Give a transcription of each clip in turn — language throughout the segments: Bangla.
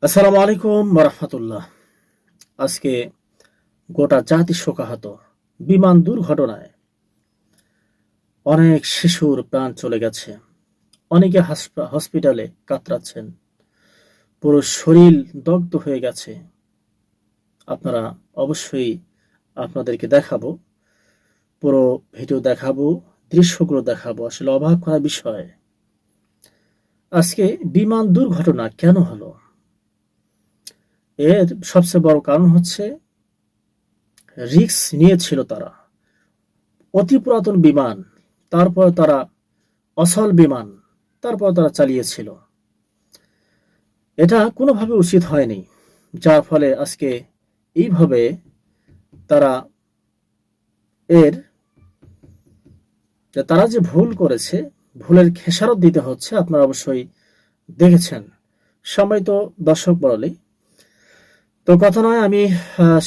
আসসালামু আলাইকুম রাহমাতুল্লাহ। আজকে গোটা জাতি শোকাহত। বিমান দুর্ঘটনায় অনেক শিশুর প্রাণ চলে গেছে। অনেকে হসপিটালে কাতরাচ্ছেন। পুরো শরীর দগ্ধ হয়ে গেছে। আপনারা অবশ্যই আপনাদেরকে দেখাবো, পুরো ভিডিও দেখাবো, দৃশ্যগুলো দেখাবো। আসলে অবাক করা বিষয়, আজকে বিমান দুর্ঘটনা কেন হলো? এর সবচেয়ে বড় কারণ হচ্ছে রিস্ক নিয়েছিল তারা। অতি পুরাতন বিমান, তারপর তারা অসল বিমান, তারপর তারা চালিয়েছিল। এটা কোনোভাবে উচিত হয়নি, যার ফলে আজকে এইভাবে তারা এর তারা যে ভুল করেছে, ভুলের খেসারত দিতে হচ্ছে। আপনারা অবশ্যই দেখেছেন। সম্মানিত দর্শক মণ্ডলী, তো কথা নয়, আমি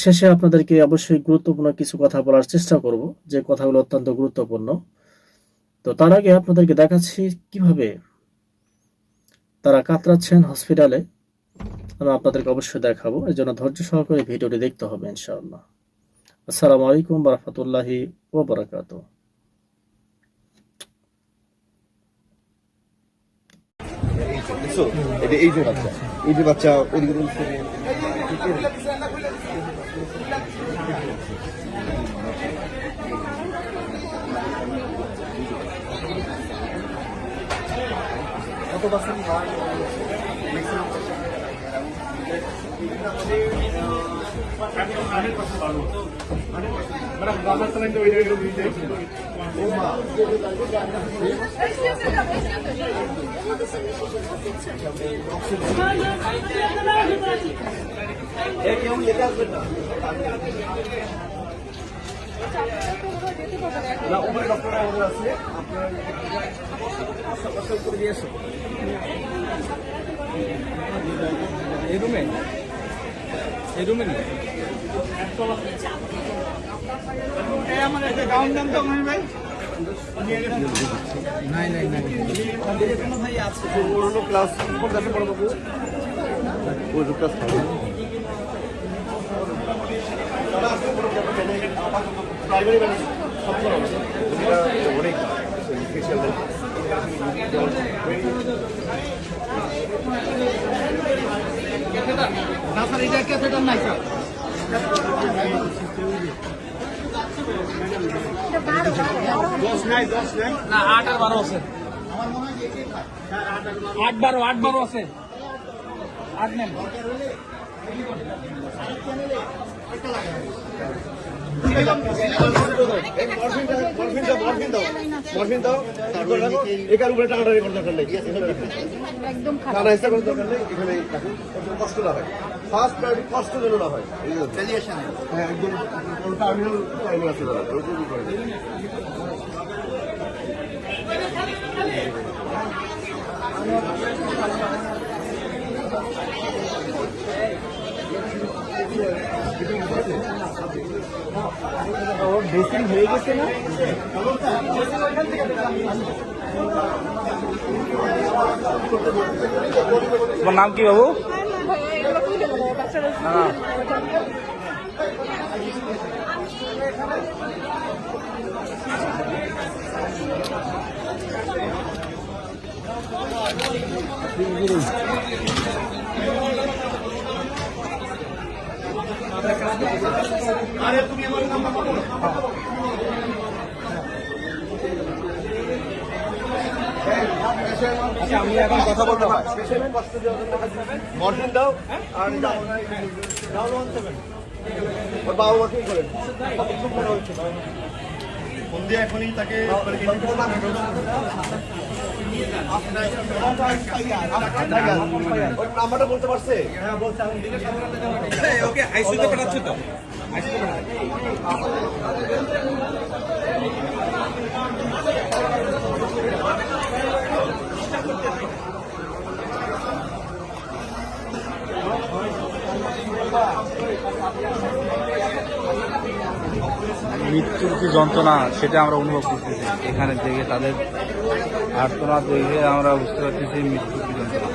শেষে আপনাদেরকে অবশ্যই গুরুত্বপূর্ণ কিছু কথা বলার চেষ্টা করব, যে কথাগুলো অত্যন্ত গুরুত্বপূর্ণ। তো তার আগে আপনাদেরকে দেখাচ্ছি কিভাবে তারা কাতরাচ্ছেন হসপিটালে। আমি আপনাদেরকে অবশ্যই দেখাবো, এই জন্য ধৈর্য সহকারে ভিডিওটি দেখতে হবে ইনশাআল্লাহ। আসসালামু আলাইকুম ওয়া রাহমাতুল্লাহি ওয়া বারাকাতুহু। এই যে বাচ্চা ওদিকে কত পার্সেন্ট না উপরে ডক্টররা আমাদের আছে, আপনার করে দিয়ে আসো এই রুমে নেই আমার একটা গাউন দাম তো ভাই নাই ভাই আছে পুরোনো ক্লাস করতে পড়াবো ওই ক্লাস প্রাইমারি অনেক স্পেশাল না স্যার, এটা ক্যাথেটার নাই স্যার। 10 নাই না 8 আর 12 আছে। আমার মনে হয় 8 12 আছে। 8 নেন মরফিন দাও, তারপর একার উপরে টাকাটারি করার দরকার নেই, এখানে কষ্ট না হয়। ফার্স্ট প্রায়োরিটি কষ্ট যেন না হয়। হ্যাঁ, একদম টার্মিনাল আছে দাদা। ড্রেসিং হয়ে গেছে না? তোমার নাম কি বাবু? আরে তুমি আমার নাম্বার বলো। আচ্ছা, আমি এখন কথা বলতে পারি। মর্নিং দাও আর ওর বাবা মাকেই করেন। ফোন দিয়ে এখনই তাকে নাম্বারটা বলতে পারছে? হ্যাঁ বলছে। ওকে আইসিইউতে পাঠাচ্ছে তো? মৃত্যুর যে যন্ত্রণা সেটা আমরা অনুভব করতেছি এখানে থেকে, তাদের আর্তনাদ দেখে আমরা বুঝতে পারতেছি মৃত্যুর কি যন্ত্রণা।